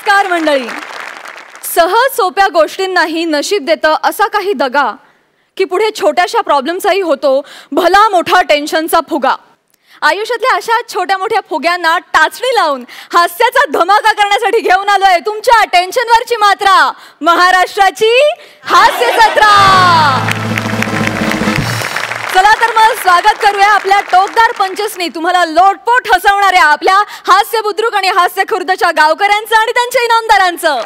नमस्कार मंडळी. सहज सोप्या गोष्टींनाही नशीब देतं असा काही दगा की पुढे छोट्याशा प्रॉब्लेम्सही होतो भला मोठा टेन्शनचा फुगा. आयुष्यातल्या अशा छोट्या मोठ्या फुग्यांना टाचणी लावून हास्याचा धमाका करण्यासाठी घेऊन आलोय तुमच्या टेन्शनवरची मात्रा, महाराष्ट्राची हास्य जत्रा. चला तर मग स्वागत करूया आपल्या टोकदार पंचसनी तुम्हाला लोटपोट हसवणाऱ्या आपल्या हास्य बुद्रुक आणि हास्य खुर्दच्या गावकऱ्यांचं आणि त्यांच्या इनामदारांचं.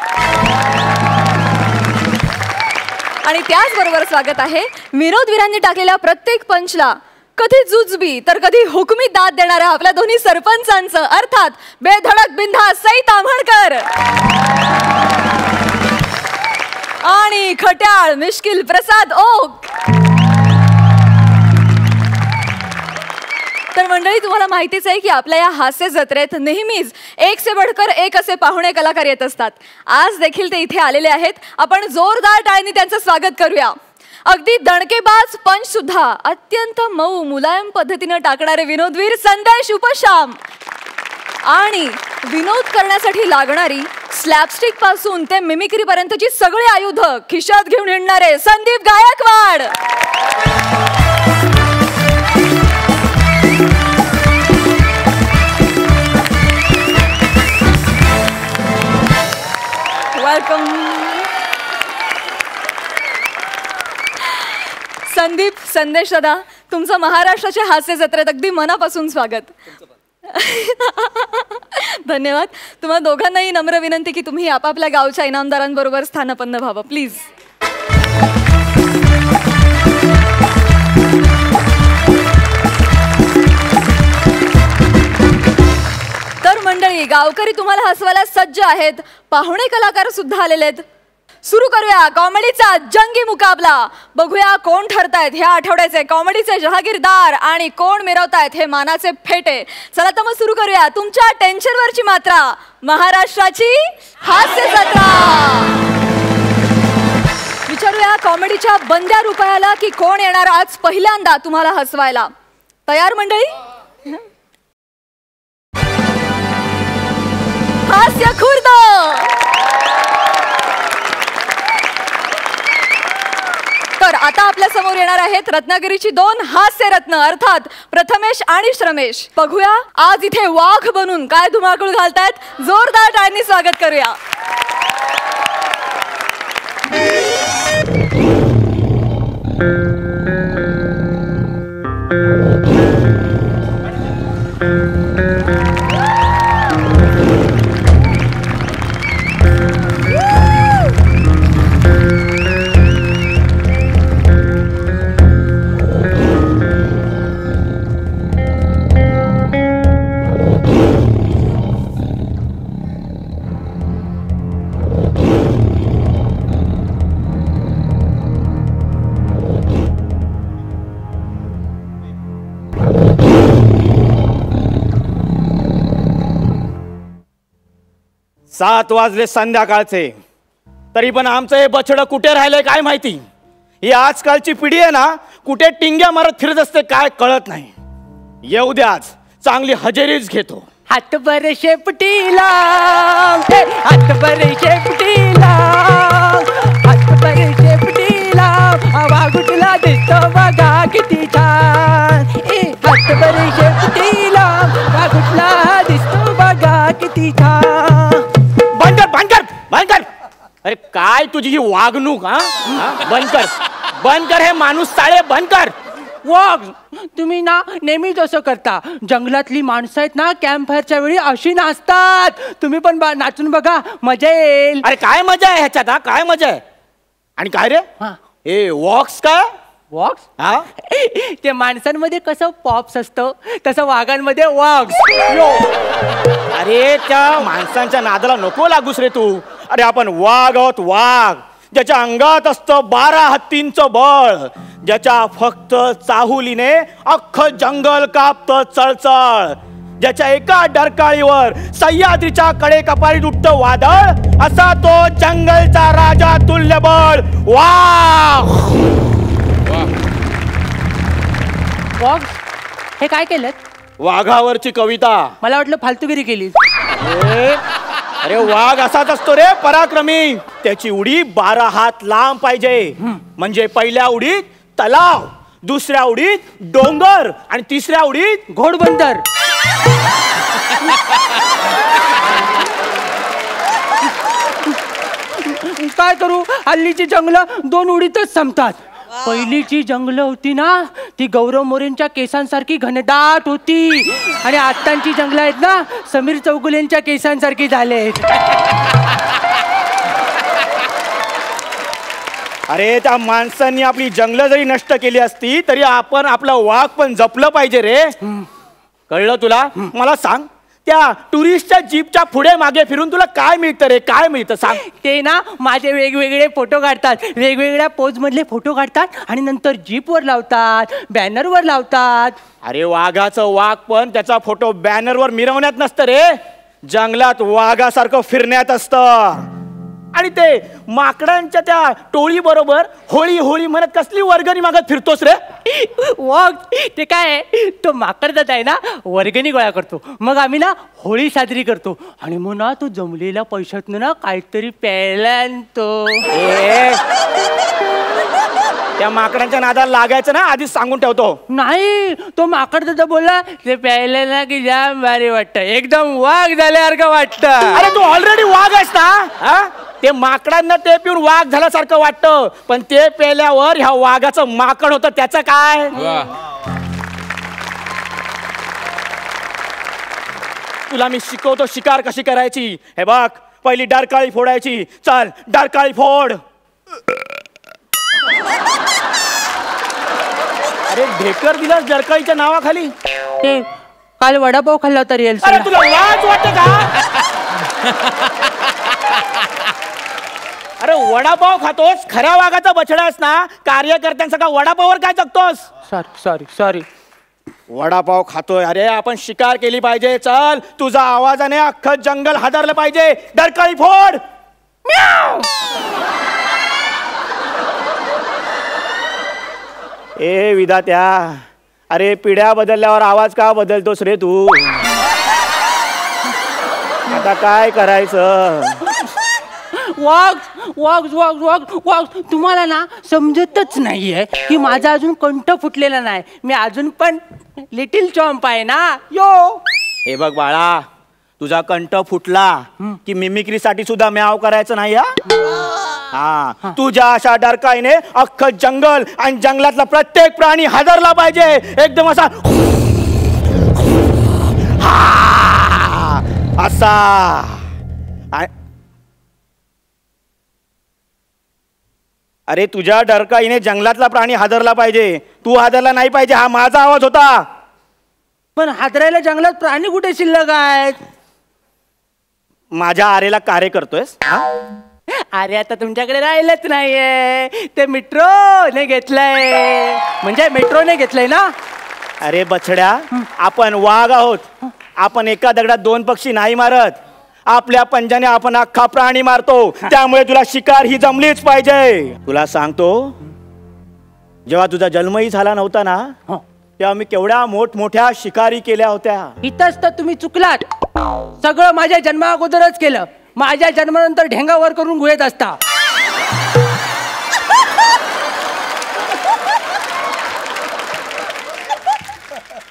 आणि त्याचबरोबर स्वागत आहे विनोदवीरांनी टाकलेल्या प्रत्येक पंचला कधी जुजबी तर कधी हुकमी दाद देणाऱ्या आपल्या दोन्ही सरपंचांचं, अर्थात बेधडक बिनधास्त सई ताम्हणकर आणि खट्याळ मिश्किल प्रसाद ओक. तर मंडळी, तुम्हाला माहितीच आहे की आपल्या या हास्य जत्रेत नेहमीच एक से बढ़कर एक असे पाहुणे कलाकार येत असतात. आज देखील ते इथे आलेले आहेत. आपण जोरदार टाळ्यांनी त्यांचं स्वागत करूया. अगदी दणकेबाज पंच सुद्धा अत्यंत मऊ मुलायम पद्धतीने टाकणारे विनोदवीर संदेश उपशाम आणि विनोद करण्यासाठी लागणारी स्लॅपस्टिक पासून ते मिमिक्री पर्यंतची सगळी आयुध खिशात घेऊन हिंडणारे संदीप गायकवाड. वेलकम. संदीप, संदेश दादा, तुमचं महाराष्ट्राच्या हास्य जत्रेत अगदी मनापासून स्वागत. धन्यवाद. तुम्हा दोघांनाही नम्र विनंती की तुम्ही आपापल्या गावच्या इनामदारांबरोबर स्थानपन्न व्हावं प्लीज. तर मंडळी, गावकरी तुम्हाला हसवायला सज्ज आहेत. पाहुणे कलाकार सुद्धा आलेले आहेत. सुरू करूया कॉमेडीचा जंगी मुकाबला. बघूया कोण ठरतायत ह्या आठवड्याचे कॉमेडीचे जहागीरदार आणि कोण मिरवतायत हे मानाचे फेटे. चला तर मग सुरू करूया तुमच्या टेन्शनवरची मात्रा, महाराष्ट्राची हास्य जत्रा. विचारूया कॉमेडीच्या बंद्या रुपयाला की कोण येणार आज पहिल्यांदा तुम्हाला हसवायला. तयार मंडळी? हास्य खुर्द. तर आता आपल्या समोर येणार आहेत रत्नागिरीची दोन हास्य रत्न, अर्थात प्रथमेश आणि श्रमेश. बघूया आज इथे वाघ बनून काय धुमाकूळ घालतायत. जोरदार टाळ्यांनी स्वागत करूया. सात वाजले संध्याकाळचे, तरी पण आमचं हे बछडं कुठे राहिलंय काय माहिती. ही आजकालची पिढी आहे ना, कुठे टिंग्या मारत फिरत असते काय कळत नाही. येऊ द्या, आज चांगली हजेरीच घेतो. हातभर शेपटीला, हातभर शेपटीला, हातभर शेपटीला, वाघुटला दिसतो बघा किती छान. हातभर शेपटीला, वाघुटला दिसतो बघा किती छान. बंद कर. अरे काय तुझी ही वागणूक. बंद कर हे माणूस साळे, बंद कर. वाघ, तुम्ही ना नेहमीच असं करता. जंगलातली माणसं आहेत ना, कॅम्प फायरच्या वेळी अशी नाचतात. तुम्ही पण नाचून बघा, मजा येईल. अरे काय मजा आहे ह्याच्यात, काय मजा आहे. आणि काय रे हे वॉक्स काय? वॉक्स? हा, ते माणसांमध्ये कसं पॉप्स असतं तसं वाघांमध्ये वॉक्स. अरे त्या माणसांच्या नादाला नको लागूस रे तू. अरे आपण वाघ आहोत, वाघ ज्याच्या अंगात असतं 12 हत्तींचं बळ, ज्याच्या फक्त चाहुलीने अख्खं जंगल कापतं चळचळ, ज्याच्या एका डरकाळीवर सह्याद्रीच्या कडे कपारीत उठतं वादळ, असा तो जंगलचा राजा तुल्य बळ वाघ. वाघ हे काय केलं? वाघावरची कविता. मला वाटलं फालतूगिरी केली. अरे वाघ असाच असतो रे, पराक्रमी. त्याची उडी 12 हात लांब पाहिजे. म्हणजे पहिल्या उडीत तलाव, दुसऱ्या उडीत डोंगर आणि तिसऱ्या उडीत घोडबंदर. काय करू, हल्लीची जंगलं 2 उडीतच संपतात. पहिलीची जंगलं होती ना, ती गौरव मोरेंच्या केसांसारखी घनदाट होती, आणि आत्ताची जंगलं आहेत ना, समीर चौगुलेंच्या केसांसारखी झालेत. अरे त्या माणसांनी आपली जंगलं जरी नष्ट केली असती तरी आपण आपला वाघ पण जपलं पाहिजे रे. कळलं तुला? मला सांग, त्या टुरिस्टच्या जीपच्या पुढे मागे फिरून तुला काय मिळतं रे? काय मिळतं सांग? ते ना माझे वेगवेगळे फोटो काढतात, वेगवेगळ्या पोज मधले फोटो काढतात आणि नंतर जीपवर लावतात, बॅनरवर लावतात. अरे वाघाचं वाघ पण त्याचा फोटो बॅनरवर मिरवण्यात नसतं रे, जंगलात वाघासारखं फिरण्यात असतं. आणि ते माकडांच्या त्या टोळी बरोबर होळी होळी म्हणत कसली वर्गणी मागत फिरतोस रे? वाघ ते काय, तो माकड दादा आहे ना, वर्गणी गोळा करतो, मग आम्ही ना होळी साजरी करतो, आणि मग ना तो जमलेल्या पैशातनं ना काहीतरी प्यायला आणतो. त्या माकडांच्या नादाला लागायचं ना, आधीच सांगून ठेवतो. नाही, तो माकड दादा बोलला ते प्यायला ना की जाम भारी वाटतं, एकदम वाघ झाल्यासारखं वाटतं. अरे तू ऑलरेडी वाघ आहेस ना. ते माकडांना ते पिऊन वाघ झाल्यासारखं वाटतं, पण ते पेल्यावर ह्या वाघाचं माकड होतं, त्याचं काय? तुला मी शिकवतो शिकार कशी करायची. हे बघ, पहिली डरकाळी फोडायची. चल डरकाळी फोड. अरे ढेकर दिलास डरकाळीच्या नावाखाली. ते काल वडापाव खाल्ला होता रिअल. अरे तुला लाज वाटते का? अरे वडापाव खातोस, खऱ्या वाघाचा बछडास ना, कार्यकर्त्यांचा वडापाववर काय जगतोस? Sorry sorry. वडापाव खातोय. अरे आपण शिकार केली पाहिजे. चल, तुझा आवाजाने अख्खं जंगल हादरलं पाहिजे. डरकाळी फोड. ए विधात्या, अरे पिढ्या बदलल्यावर आवाज का बदलतोस रे तू? आता काय करायचं? वाघ वाघ वाघ वाघ वाघ, तुम्हाला ना समजतच नाहीये की माझा अजून कंठ फुटलेला नाही, मी अजून पण लिटिल चॉम्प आहे ना. यो हे बघ बाळा, तुझा कंठ फुटला की मिमिक्रीसाठी सुद्धा म्याव करायचं नाही. हा, तुझ्या अशा डरकाईने अख्खं जंगल आणि जंगलातला प्रत्येक प्राणी हादरला पाहिजे, एकदम असा असा. अरे तुझ्या डरकाईने जंगलातला प्राणी हादरला पाहिजे, तू हादरला नाही पाहिजे. हा माझा आवाज होता. पण हादरायला जंगलात प्राणी कुठे शिल्लक आहेत? माझ्या आरेला कार्य करतोयस? अरे आता तुमच्याकडे राहिलंच नाहीये, ते मेट्रोने घेतलंय. म्हणजे मेट्रोने घेतलंय ना. अरे बछड्या, आपण वाघ आहोत. आपण एका दगडात 2 पक्षी नाही मारत. आपल्या पंजाने आपण अख्खा प्राणी मारतो. त्यामुळे तुला शिकार ही जमलीच पाहिजे. तुला सांगतो, जेव्हा तुझा जन्मही झाला नव्हता ना, तेव्हा मी केवढ्या मोठमोठ्या शिकारी केल्या होत्या. इथंच तर तुम्ही चुकलात. सगळं माझ्या जन्मा अगोदरच केलं. माझ्या जन्मानंतर ढेंगावर करून गुहेत असता.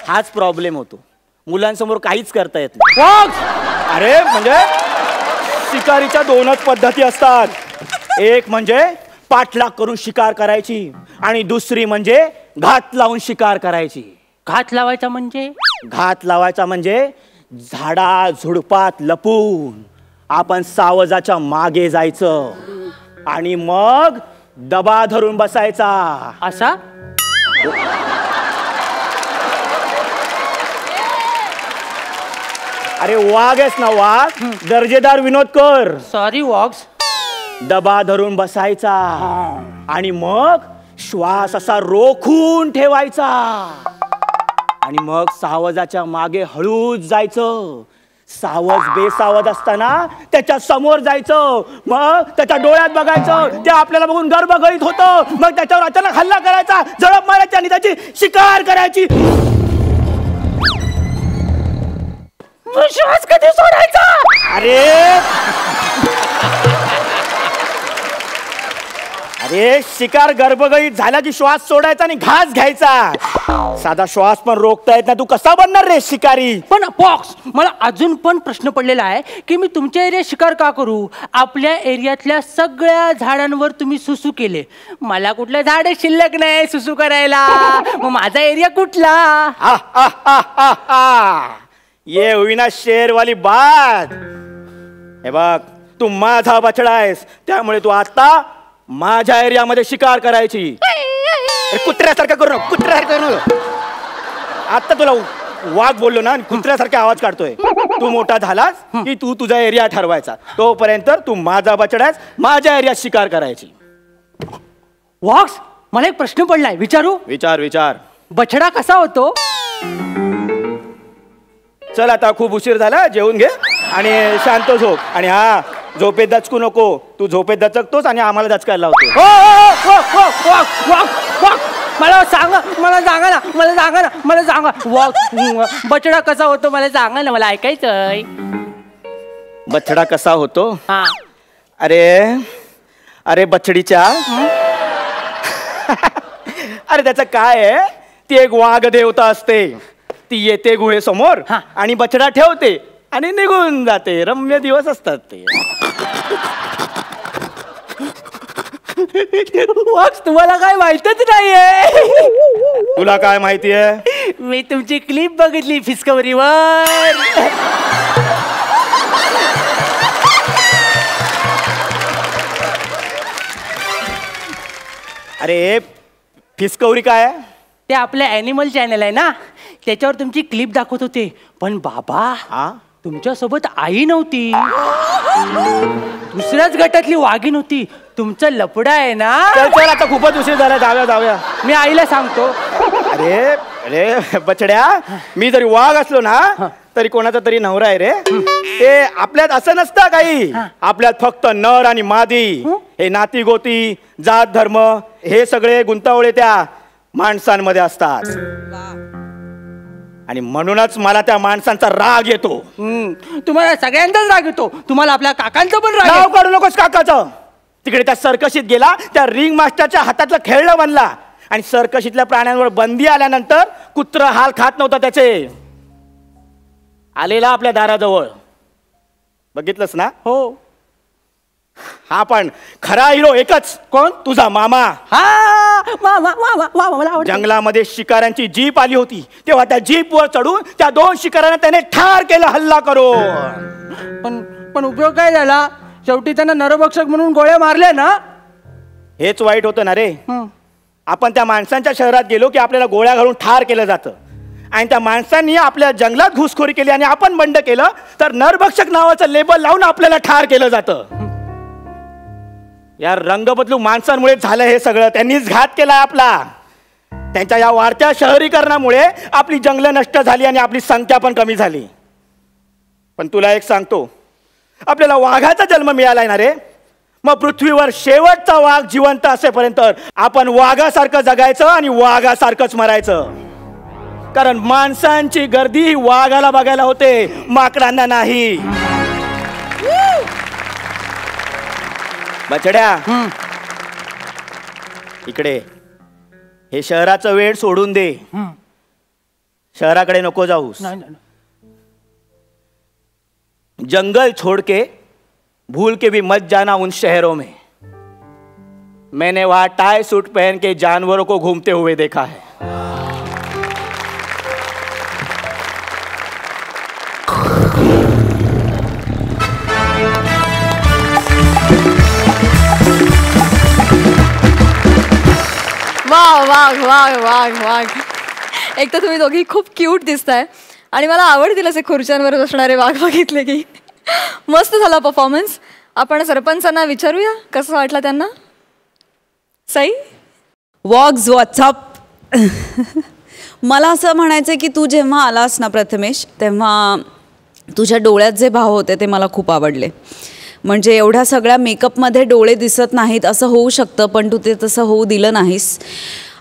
हाच प्रॉब्लेम होतो, मुलांसमोर काहीच करता येत नाही. वाघ, अरे म्हणजे शिकारीच्या 2च पद्धती असतात. एक म्हणजे पाठलाग करून शिकार करायची, आणि दुसरी म्हणजे घात लावून शिकार करायची. घात लावायचा म्हणजे? घात लावायचा म्हणजे झाडा झुडपात लपून आपण सावजाच्या मागे जायचं आणि मग दबा धरून बसायचा. असा? अरे वाघ आहेस ना वाघ, दर्जेदार विनोद कर. सॉरी वॉक्स. दबा धरून बसायचा आणि मग श्वास असा रोखून ठेवायचा, आणि मग सावजाच्या मागे हळूच जायचं. सावज बेसावज असताना त्याच्या समोर जायचं, मग त्याच्या डोळ्यात बघायचं. ते आपल्याला बघून गर्भगळीत होतं. मग त्याच्यावर अचानक हल्ला करायचा, झडप मारायची आणि त्याची शिकार करायची. श्वास कधी सोडायचा? अरे शिकार गर्भगईत झाला की श्वास सोडायचा आणि घास घ्यायचा. साधा श्वास पण रोखता येत ना, तू कसा बनणार रे शिकारी? पण बॉक्स, मला अजून पण प्रश्न पडलेला आहे की मी तुमच्या एरियात शिकार का करू? आपल्या एरियातल्या सगळ्या झाडांवर तुम्ही सुसू केले, मला कुठलं झाड शिल्लक नाही सुसू करायला, मग माझा एरिया कुठला? ये हुई ना शेरवाली बात. हे बघ, तू माझा बछडा आहेस, त्यामुळे तू आता माझ्या एरियामध्ये शिकार करायची. कुत्र्यासारखं करू नको, कुत्र्यासारखं करू नको. आता तुला वाघ बोललो ना, कुत्र्यासारखा आवाज काढतोय. तू मोठा झालास की तू तुझा एरिया ठरवायचा, तोपर्यंत तू माझा बछडा आहेस, माझ्या एरियात शिकार करायची. वॉक्स, मला एक प्रश्न पडलाय, विचारू? विचार विचार. बछडा कसा होतो? चल आता खूप उशीर झाला, जेवून घे आणि शांत झोप. आणि हा, झोपेत दचकू नको. तू झोपेत दचकतोस आणि आम्हाला दचकायला लावतो. मला सांगा, मला सांगा ना, मला सांगा ना, मला सांगा. बछडा कसा होतो मला सांगा ना, मला ऐकायचंय. बछडा कसा होतो? हा. अरे बछडीच्या अरे त्याचं काय आहे, ती एक वाघ देवता असते. ती येते गुहेसमोर आणि बछडा ठेवते आणि निघून जाते. रम्य दिवस असतात ते. वॉक्स, तुम्हाला काय माहितच नाहीये. तुला काय माहितीये? मी तुमची क्लिप बघितली डिस्कव्हरीवर. अरे डिस्कव्हरी काय आहे? ते आपलं ॲनिमल चॅनल आहे ना, त्याच्यावर तुमची क्लिप दाखवत होते. पण बाबा, तुमच्यासोबत आई नव्हती, दुसऱ्याच गटातली वाघीण होती. तुमचं लफडा आहे ना. चल आता खूपच उशीर झाला, जाऊया. मी आईला सांगतो. अरे बछड्या, मी जरी वाघ असलो ना तरी कोणाचा तरी नवरा आहे रे. ते आपल्यात असं नसतं काही. आपल्यात फक्त नर आणि मादी, हे नाती गोती, जात धर्म, हे सगळे गुंतावळे त्या माणसांमध्ये असतात. आणि म्हणूनच मला त्या माणसांचा राग येतो. तुम्हाला सगळ्यांचाच राग येतो. तुम्हाला आपल्या काकांचा पण राग. नाव काढू नकोस काकाचं. तिकडे त्या सर्कशीत गेला, त्या रिंग मास्टरच्या हातातलं खेळणं बनला. आणि सर्कशीतल्या प्राण्यांवर बंदी आल्यानंतर कुत्र हाल खात नव्हता त्याचे. आलेला आपल्या दाराजवळ, बघितलंस ना? हो. हा पण खरा हिरो एकच. कोण? तुझा मामा. जंगलामध्ये शिकाऱ्यांची जीप आली होती, तेव्हा त्या जीप वर चढून त्या 2 शिकाऱ्यांना त्याने ठार केलं हल्ला करून. पण उपयोग काय झाला? शेवटी त्यांना नरभक्षक म्हणून गोळ्या मारल्या ना. हेच वाईट होतं ना रे. आपण त्या माणसांच्या शहरात गेलो की आपल्याला गोळ्या घालून ठार केलं जातं. आणि त्या माणसांनी आपल्या जंगलात घुसखोरी केली आणि आपण बंड केलं तर नरभक्षक नावाचं लेबल लावून आपल्याला ठार केलं जातं. या रंग बदलू माणसांमुळे झालं हे सगळं. त्यांनीच घात केला आपला. त्यांच्या या वाढत्या शहरीकरणामुळे आपली जंगलं नष्ट झाली आणि आपली संख्या पण कमी झाली. पण तुला एक सांगतो, आपल्याला वाघाचा जन्म मिळालाय ना रे. मग पृथ्वीवर शेवटचा वाघ जिवंत असेपर्यंत आपण वाघासारखं जगायचं आणि वाघासारखंच मरायचं. कारण माणसांची गर्दी वाघाला बघायला होते, माकडांना नाही. बछड्या, इकडे. हे शहराचं वेळ सोडून दे. शहराकडे नको जाऊस. जंगल छोड़ के भूल के भी मत जाना उन शहरों में. मैंने वहां टाई सूट पहन के जानवरों को घूमते हुए देखा है. वाघ वाघ वाघ वाघ वाघ. एक तर तुम्ही दोघी खूप क्यूट दिसताय आणि मला आवडतील असे खुर्च्यांवर बसणारे वाघ बघितले की. मस्त झाला परफॉर्मन्स. आपण सरपंचांना विचारूया कसं वाटलं त्यांना. सई, वॉग्स व्हॉट्सअप. मला असं म्हणायचं की तू जेव्हा आलास ना प्रथमेश, तेव्हा तुझ्या डोळ्यात जे भाव होते ते मला खूप आवडले. म्हणजे एवढ्या सगळ्या मेकअपमध्ये डोळे दिसत नाहीत असं होऊ शकतं, पण तू ते तसं होऊ दिलं नाहीस.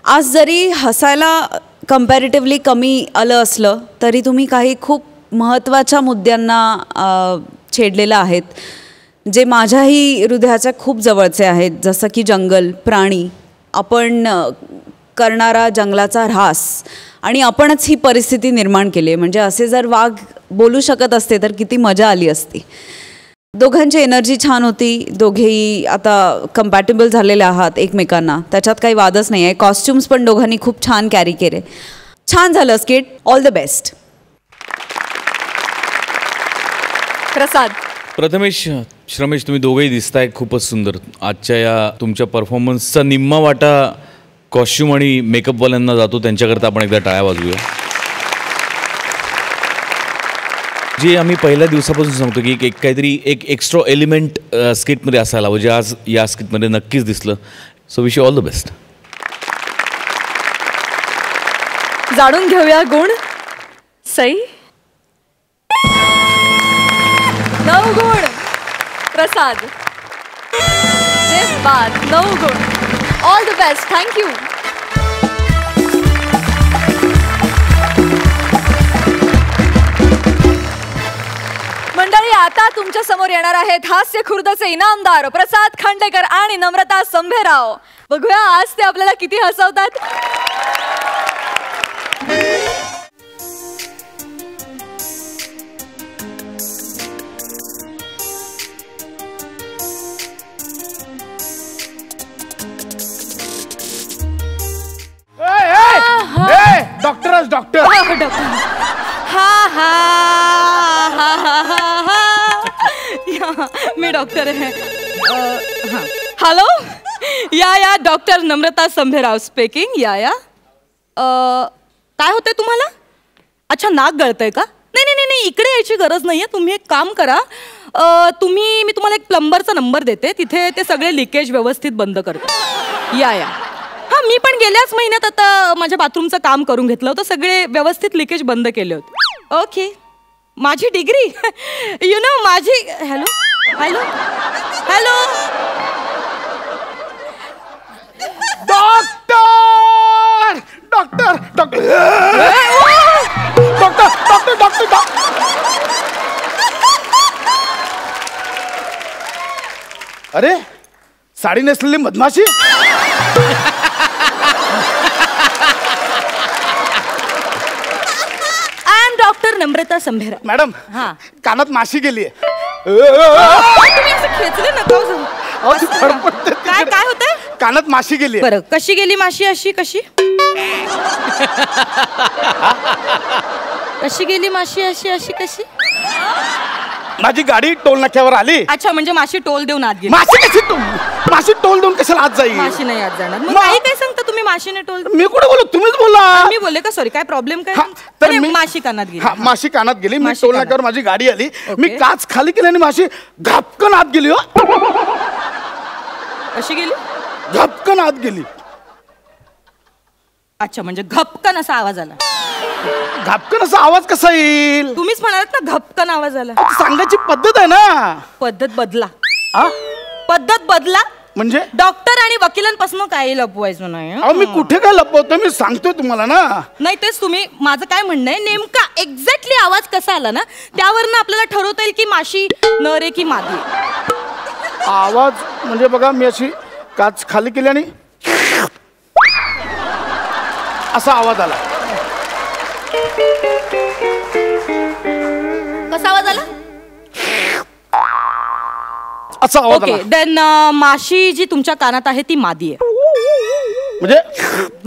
आज जरी हसायला कम्पॅरेटिव्हली कमी आलं असलं तरी तुम्ही काही खूप महत्त्वाच्या मुद्द्यांना छेडलेलं आहेत, जे माझ्याही हृदयाच्या खूप जवळचे आहेत, जसं की जंगल, प्राणी, आपण करणारा जंगलाचा ऱ्हास आणि आपणच ही परिस्थिती निर्माण केली आहे. म्हणजे असे जर वाघ बोलू शकत असते तर किती मजा आली असती. दोघांची एनर्जी छान होती. दोघेही आता कम्पॅटेबल झालेले आहात एकमेकांना, त्याच्यात काही वादच नाही आहे. कॉस्ट्युम्स पण दोघांनी खूप छान कॅरी केले. छान झालं skit. All the best. Prasad. Prathamesh, Shramesh, तुम्ही दोघेही दिसताय खूपच सुंदर. आजच्या या तुमच्या परफॉर्मन्सचा निम्मा वाटा कॉस्ट्युम आणि मेकअपवाल्यांना जातो, त्यांच्याकरता आपण एकदा टाळ्या वाजवूया. जे आम्ही पहिल्या दिवसापासून सांगतो की एक काहीतरी एक एक्स्ट्रा एलिमेंट स्किटमध्ये असायला हवं, जे आज या स्किटमध्ये नक्कीच दिसलं. So wish you all the best. जाणून घेऊया गुण. सई. 9 गुण. प्रसाद. जिस बात 9 गुण. All the best. थँक्यू. मंडळी, आता तुमच्या समोर येणार आहेत हास्य खुर्दचे इनामदार प्रसाद खांडेकर आणि नम्रता संभेराव. बघूया आज ते आपल्याला किती हसवतात. डॉक्टरच डॉक्टर. हा हा हा हा हा हा. मी डॉक्टर आहे. हॅलो. या डॉक्टर नम्रता संभेराव स्पीकिंग. या काय होतंय तुम्हाला? अच्छा, नाक गळतंय का? नाही, इकडे यायची गरज नाहीये. तुम्ही एक काम करा, मी तुम्हाला एक प्लंबरचा नंबर देते, तिथे ते सगळे लिकेज व्यवस्थित बंद करतो. या हां, मी पण गेल्याच महिन्यात आता माझ्या बाथरूमचं काम करून घेतलं होतं. सगळे व्यवस्थित लिकेज बंद केले होते. ओके. माझी डिग्री यु नो माझी. Hello hello hello. Doctor doctor doctor doctor doctor doctor. अरे, साडी नेसलेली मधमाशी. डॉक्टर नम्रता संभेरा. मॅडम, हां, कानात माशी गेली आहे. तुम्ही असं खेचले नका. काय होतंय? कानात माशी गेली. बरं, कशी गेली माशी? अशी कशी? कशी गेली माशी? अशी अशी कशी? माझी गाडी टोल नाक्यावर आली. अच्छा, म्हणजे माशी टोल देऊन आत गेली. माशी टोल देऊन कशाला आत जाईल? माशी नाही आत जाणार. मग काही काय सांगता तुम्ही? माशीने टोल. मी कुठे बोललो? तुम्हीच बोला. मी बोलले का? सॉरी, काय प्रॉब्लेम काय? तर माशी कानात गेली. माशी कानात गेली. मी टोल नाक्यावर माझी गाडी आली. मी काच खाली केली आणि माशी घापकन आत गेली. हो, कशी गेली? घापकन आत गेली. अच्छा, म्हणजे घपकन असा आवाज आला. घापकन असा आवाज कसा येईल? तुम्हीच म्हणालात ना घपकन आवाज आला. सांगायची पद्धत आहे ना. पद्धत बदला. पद्धत बदला. म्हणजे डॉक्टर आणि वकिलांपासून काही लपवायचं नाही. अहो, मी कुठे काय लपवतो? मी सांगतोय तुम्हाला ना. नाही, तेच तुम्ही. माझं काय म्हणणं आहे, नेमका एक्झॅक्टली आवाज कसा आला ना, त्यावरनं आपल्याला ठरवता येईल की माशी नर आहे की मादी. आवाज म्हणजे बघा, मी अशी काच खाली केली आणि असा आवाज आला. कसा आवाज आला? असा आवाज आला. ओके, देन माशी जी तुमच्या कानात आहे ती मादी आहे. म्हणजे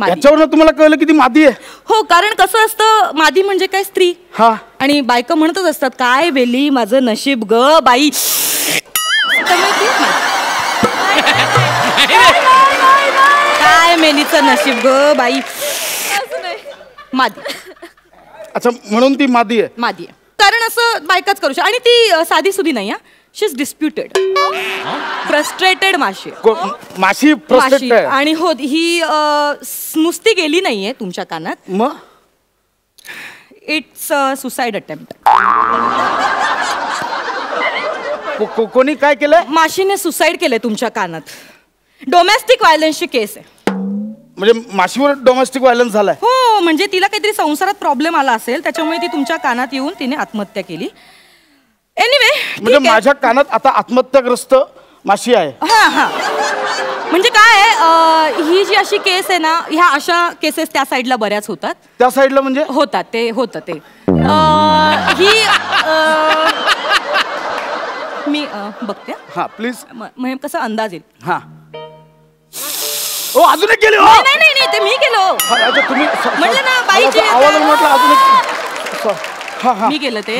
याच्यावरनं तुम्हाला कळलं की ती मादी आहे? हो, कारण कसं असतं, मादी म्हणजे काय, स्त्री. हा. आणि बायका म्हणतच असतात, काय वेली माझं नशीब ग बाई. काय मेलीचं नशीब ग बाई. मादी. अच्छा, म्हणून ती मादी आहे. मादी आहे, कारण असं बायकाच करू शकतो. आणि ती साधी सुधी नाही. शी इज डिस्प्युटेड. फ्रस्ट्रेटेड माशी. माशी माशी. आणि हो, ही नुसती गेली नाहीये तुमच्या कानात. मग इट्स सुसाइड अटेम्प्ट. कोणी काय केलंय? माशीने सुसाइड केलंय तुमच्या कानात. डोमेस्टिक व्हायलन्सची केस आहे. म्हणजे माशीवर डोमेस्टिक व्हायलन्स झालाय? हो, म्हणजे तिला काहीतरी संसारात प्रॉब्लेम आला असेल, त्याच्यामुळे ती तुमच्या कानात येऊन तिने आत्महत्या केली. एनिवे, म्हणजे माझ्या कानात आता आत्महत्याग्रस्त माशी आहे. हा हा, म्हणजे काय ही जी अशी केस आहे ना, ह्या अशा केसेस त्या साईडला बऱ्याच होतात. त्या साईडला म्हणजे होतात ते ही मी बघते. हा प्लीज. म्हणजे कसं अंदाज येईल. हा. ओ अजून एक गेले. नाही नाही नाही, ते मी केलो. अच्छा तुम्ही म्हटलं ना बाईची आवाज म्हटलं अजून एक. हा हा मी केलं ते.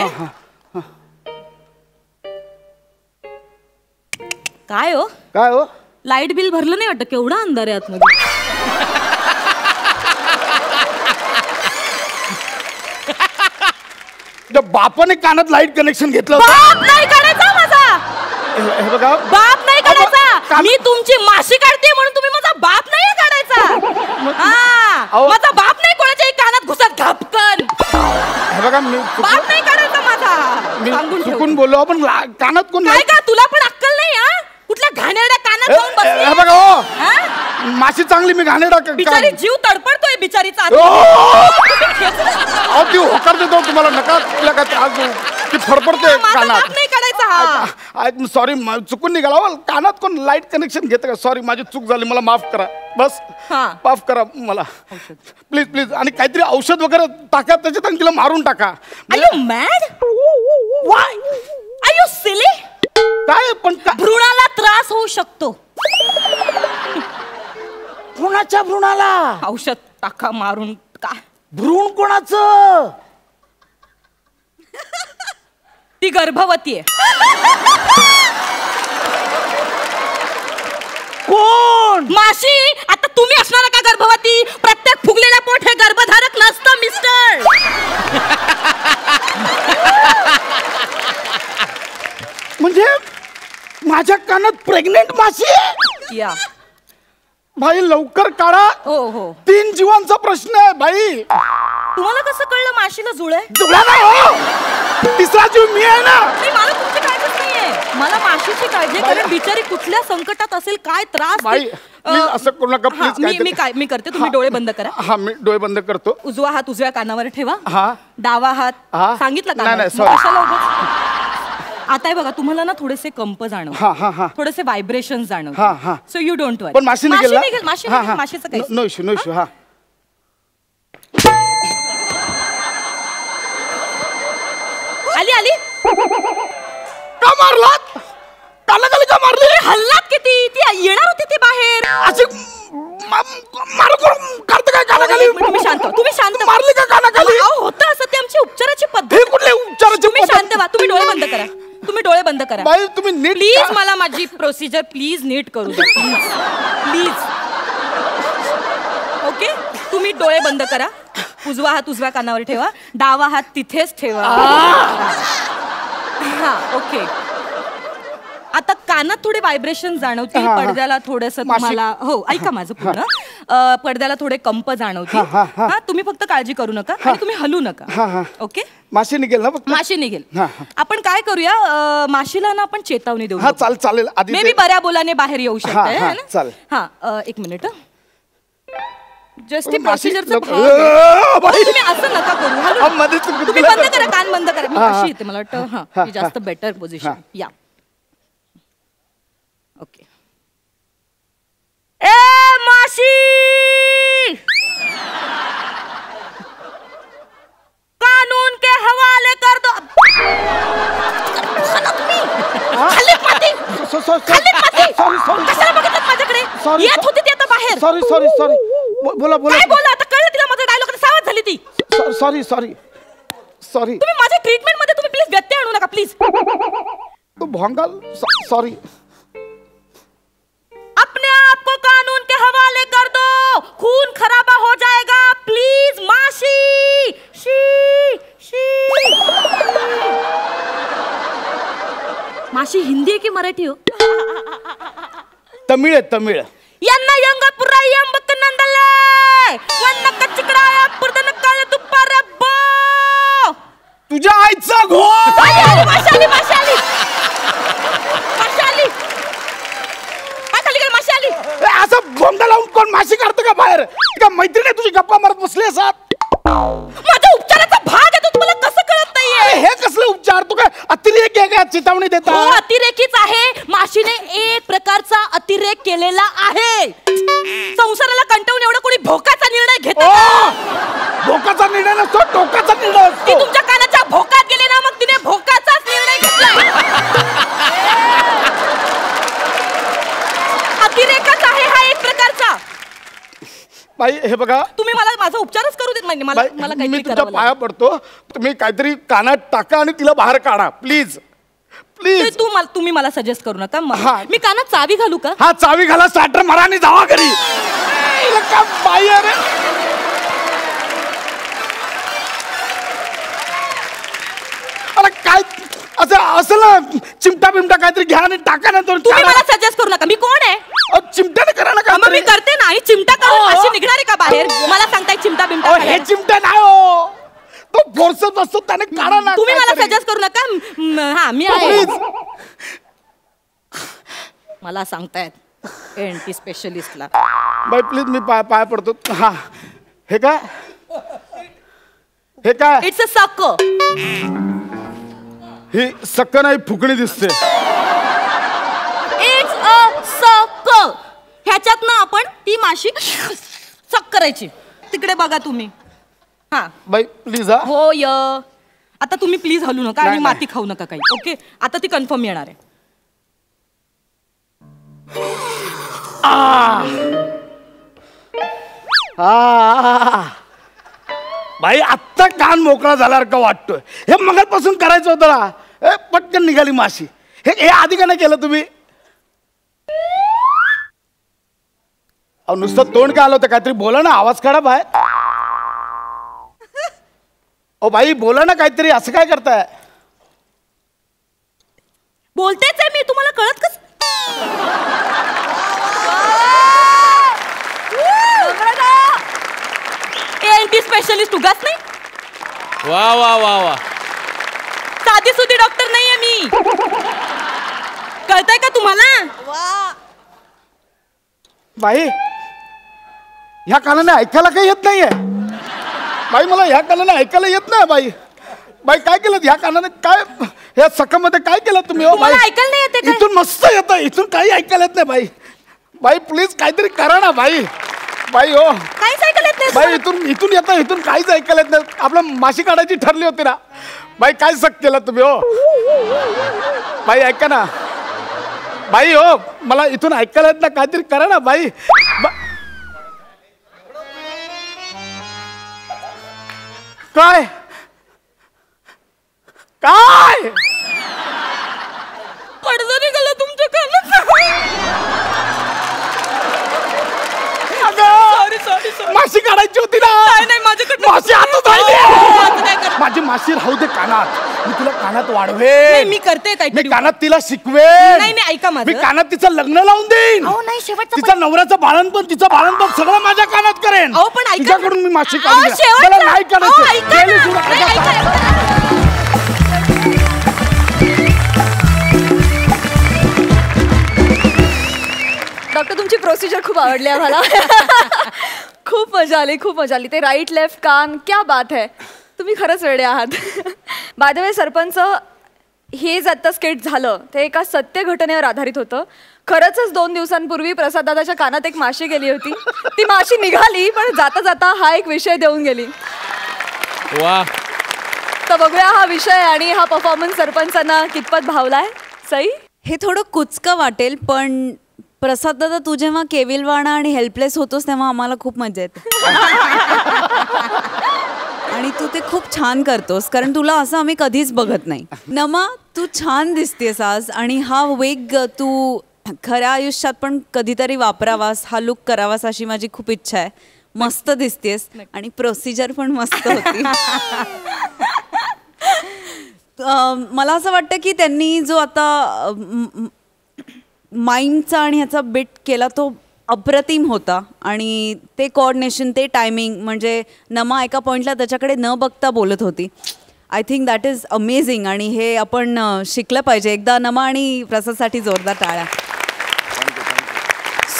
काय हो काय हो, लाईट बिल भरलं नाही वाटतं, केवढा अंधार आहे आतमध्ये. बापाने कानात लाईट कनेक्शन घेतलं. बाप नाही काढायचा माझा. हे बघा, बाप नाही काढायचा. मी तुमची माशी काढते म्हणून तुम्ही माझा बाप नाही काढायचा. हा, माझा बाप नाही कोणाच्या कानात घुसत घापकन. हे बघा, मी बाप नाही काढायचा माझा. मी चुकून बोललो. आपण कानात कोण काय का तुला पण अक्कल नाही? हा, कुठल्या घाणेरड्या कानात जाऊन बसली. हे बघा हो, माशी चांगली, मी घाणेरडा बिचारी जीव तडपडतोय बिचारीचा. ती होकार देतो तुम्हाला, नका तिला काय त्रास देऊ. ती फडफडते कानात. नाही काढायचा. सॉरी, चुकून निघाला. कानात कोण लाईट कनेक्शन घेतं का? सॉरी, माझी चूक झाली, मला माफ करा. बस माफ करा मला प्लीज प्लीज. आणि काहीतरी औषध वगैरे टाका त्याच्यात आणि तिला मारून टाका. Mad why are you silly? काय पण भ्रूणाला त्रास होऊ शकतो. कोणाच्या भ्रूणाला औषध टाका मारून? का भ्रूण कोणाचं? ती गर्भवती आहे. कोण? माशी. आता तुम्ही असणार का गर्भवती? प्रत्येक फुगलेला पोट हे गर्भधारक नसतं मिस्टर. म्हणजे माझ्या कानात प्रेग्नेंट माशी आहे? या भाई लवकर काढा. हो हो, 3 जीवांचा प्रश्न आहे भाई. तुम्हाला कसं कळलं माशीला जुळ आहे? जुळा नाही हो, तिसरा जीव मी आहे ना. नाही, मला तुमची काळजीच नाहीये. मला माशीची काळजी आहे, कारण बिचारी कुठल्या संकटात असेल, काय त्रास. भाई असं करू नका प्लीज. मी करते, तुम्ही डोळे बंद करा. हा, मी डोळे बंद करतो. उजवा हात उजव्या कानावर ठेवा. हा, डावा हात सांगितलं का? नाही सॉरी. आता आहे बघा, तुम्हाला ना थोडेसे कंप जाणव, थोडेसे व्हायब्रेशन जाणव. सो यू डोंट वरी. पण माशी निघेल. माशीचं काही नो इश्यू, नो इश्यू. हा, आली आली. का मारलात? कानाखाली का मारली? हल्लात किती? ती येणार होती ती बाहेर. अशी मारू करते काय कानाखाली? तुम्ही शांत मारली का कानाखाली? होतं असं, ती आमची उपचाराची पद्धत. हे कुठले उपचाराची? तुम्ही शांत व्हा. तुम्ही डोळे बंद करा. तुम्ही डोळे बंद करा. बाई तुम्ही नीट प्लीज मला माझी प्रोसिजर प्लीज नीट करू द्या. प्लीज. ओके, तुम्ही डोळे बंद करा. उजवा हात उजव्या कानावर ठेवा, डावा हात तिथेच ठेवा. हा, ओके. आता कानात थोडे व्हायब्रेशन जाणवतील, पडद्याला थोडस तुम्हाला. हो, ऐका माझं पूर्ण. पडद्याला थोडे कंप जाणवतील. हा, तुम्ही फक्त काळजी करू नका आणि तुम्ही हलू नका. ओके, माशी निघेल ना? माशी निघेल. आपण काय करूया, माशीला ना आपण चेतावणी देऊ. हा चालेल. मे बी बऱ्या बोलाने बाहेर येऊ शकते. चालेल. हा, एक मिनिट. जस्ट प्रोसिजरचं तुम्ही असं नका करू. तुम्ही बंद करा, कान बंद करा. मी अशी येते, मला वाटतं. हा, जास्त बेटर पोझिशन. या, ओके. ए माशी, कानून के हवाले कर दो. कशाला बघितलं माझ्याकडे? येत होती ती आता बाहेर. सॉरी. बोला. काय बोला? आता कळलं तिला माझा डायलॉग. सावध झाली ती. सॉरी. तुम्ही माझ्या ट्रीटमेंट मध्ये तुम्ही प्लीज व्यत्यय आणू नका प्लीज. तू भोंगाल. सॉरी. अपने आप को कानून के हवाले कर दो, खून खराबा हो जाएगा. प्लीज माशी. माशी हिंदी आहे की मराठी हो? तमिळ आहे, तमिळ. यांना यंगपुरा यंबक नंदले वन्न कचिकडाया पुरदन काळे दुपार बो. तुझ्या आईचा घोर. माशी आली. असं भोंगा लावून कोण माशी काढतं का बाहेर? बाहेर. का मैत्रीण आहे तुझी, गप्पा मारत बसली असात. माझ्या उपचाराचा भाग आहे तो, तुम्हाला कसं कळत नाहीये? हे कसले उपचार? तू काय अतिरेक आहे का? चेतावणी देता? हो, अतिरेकीच आहे. माशीने एक प्रकारचा अतिरेक केलेला आहे. संसाराला कंटाळून एवढा कोणी भोकाचा निर्णय घेतो? भोकाचा निर्णय नसतो, टोकाचा निर्णय ती असतो. तुमच्या कानाच्या भोकात गेली ना, मग तिने भोकाचाच निर्णय घेतला. अतिरेकच आहे हा एक प्रकारचा. बाई हे बघा, तुम्ही मला माझा उपचारच करू देत नाही. मला मला मी काहीतरी तुमच्या करावं पाया लागेल. पडतो. तुम्ही काहीतरी कानात टाका आणि तिला बाहेर काढा प्लीज प्लीज. तुम्ही मला सजेस्ट करू नका. हा. मी कानात चावी घालू का? हा, चावी घाला, स्टार्टर मारा आणि जावा घरी. का बाई अरे, अरे काय असं असं ना, चिमटा बिमटा काहीतरी घ्या आणि टाका ना. तुम्ही मला सजेस्ट करू नका. मी कोण आहे? चिमट्याने करा ना. मग मी करते ना. चिमटा करून अशी निघणार आहे का बाहेर? मला सांगताय चिमटा बिमटा हे चिमटा नाही हो, तो फोर्सच असतो, त्याने काढा ना. तुम्ही मला सजेस्ट करू नका. हा, मी आहे. मला सांगतायत एनटी स्पेशलिस्टला. बाई प्लीज, मी पाय पडतो. हा, हे काय? हे काय? इट्स अ सक. ही सक्क नाही, फुकणी दिसते. इट्स अ सक. ह्याच्यात ना आपण ती माशी सक करायची. तिकडे बघा तुम्ही. हा बाई प्लीज. हा, हो य. आता तुम्ही प्लीज हलू नका आणि नाही, माती खाऊ नका काही. ओके, आता ती कन्फर्म येणार आहे. बाई आत्ता कान मोकळा झाल्यासारखं वाटतोय. हे मगापासून करायचं होतं ना. पटकन निघाली माशी. हे आधी का नाही केलं तुम्ही? नुसतं तोंड काय आलं होतं? काहीतरी बोला ना, आवाज काढा बाहेर. ओ बाई बोला ना काहीतरी, असं काय करताय? बोलतेच आहे मी, तुम्हाला कळत कस? एनटी स्पेशलिस्ट उगाच नाही. वा वा वा वा. साधी सुधी डॉक्टर नाहीये मी. कळतंय का तुम्हाला? बाई ह्या कानाने ऐकायला काही येत नाहीये. बाई मला ह्या कानाने ऐकायला येत नाही. बाई बाई काय केलं ह्या कानाने? काय ह्या सकामध्ये काय केलं तुम्ही? हो बाई, ऐकायला नाही येते काय? इथून मस्त येतं, इथून काही ऐकायला येत नाही. बाई बाई प्लीज काहीतरी करा ना. बाई बाई हो, काहीच ऐकायला येत नाही. बाई इथून येतं, इथून काहीच ऐकायला येत नाही. आपलं माशी काढायची ठरली होती ना. बाई काय सक केलं तुम्ही? हो बाई ऐका ना. बाई हो, मला इथून ऐकायला येत ना, काहीतरी करा ना. बाई काय काय पडदा निघाला तुमच्या कानात. माशी काढायची होती ना. नाही माझ्याकडे माशी हातात राहिली. माझी माशी राहू दे कानात. मी तुला कानात वाढवे. मी करते काय? मी कानात तिला शिकवे. नाही नाही, ऐका माझं. मी कानात तिचं लग्न लावून देईन. नाही, शेवटचं तिचा नवऱ्याचं बाळणपण, तिचं बाळणपण सगळं माझ्या कानात करेन. पण ऐका, तिच्याकडून मी माशी काढून शेवटचं. मला नाही ऐका काढायचं. ना. नाही, ऐका. डॉक्टर तुमची प्रोसिजर खूप आवडली आम्हाला. खूप मजा आली, खूप मजा आली. ते राईट लेफ्ट कान, क्या बात है. तुम्ही खरंच वेडे आहात. बाय द वे सरपंच, हे जे आत्ता स्किट झालं ते एका सत्य घटनेवर आधारित होतं. खरंच 2 दिवसांपूर्वी प्रसाद दादाच्या कानात एक माशी गेली होती. ती माशी निघाली, पण जाता जाता हा एक विषय देऊन गेली. वा. तर बघूया हा विषय आणि हा परफॉर्मन्स सरपंचांना कितपत भावलाय. सई, हे थोडं कुचकं वाटेल, पण प्रसाद दादा तू जेव्हा केविलवाणा आणि हेल्पलेस होतोस तेव्हा आम्हाला खूप मजा येते. आणि तू ते खूप छान करतोस, कारण तुला असं आम्ही कधीच बघत नाही. नमा, तू छान दिसतेस आज, आणि हा वेग तू खऱ्या आयुष्यात पण कधीतरी वापरावास, हा लुक करावास अशी माझी खूप इच्छा आहे. मस्त दिसतेस आणि प्रोसिजर पण मस्त होती. मला असं वाटतं की त्यांनी जो आता माइंडचा आणि ह्याचा बिट केला तो अप्रतिम होता. आणि ते कोऑर्डिनेशन, ते टायमिंग, म्हणजे नमा एका पॉईंटला त्याच्याकडे न बघता बोलत होती. I think that is amazing, आणि हे आपण शिकलं पाहिजे. एकदा नमा आणि प्रसादसाठी जोरदार टाळ्या.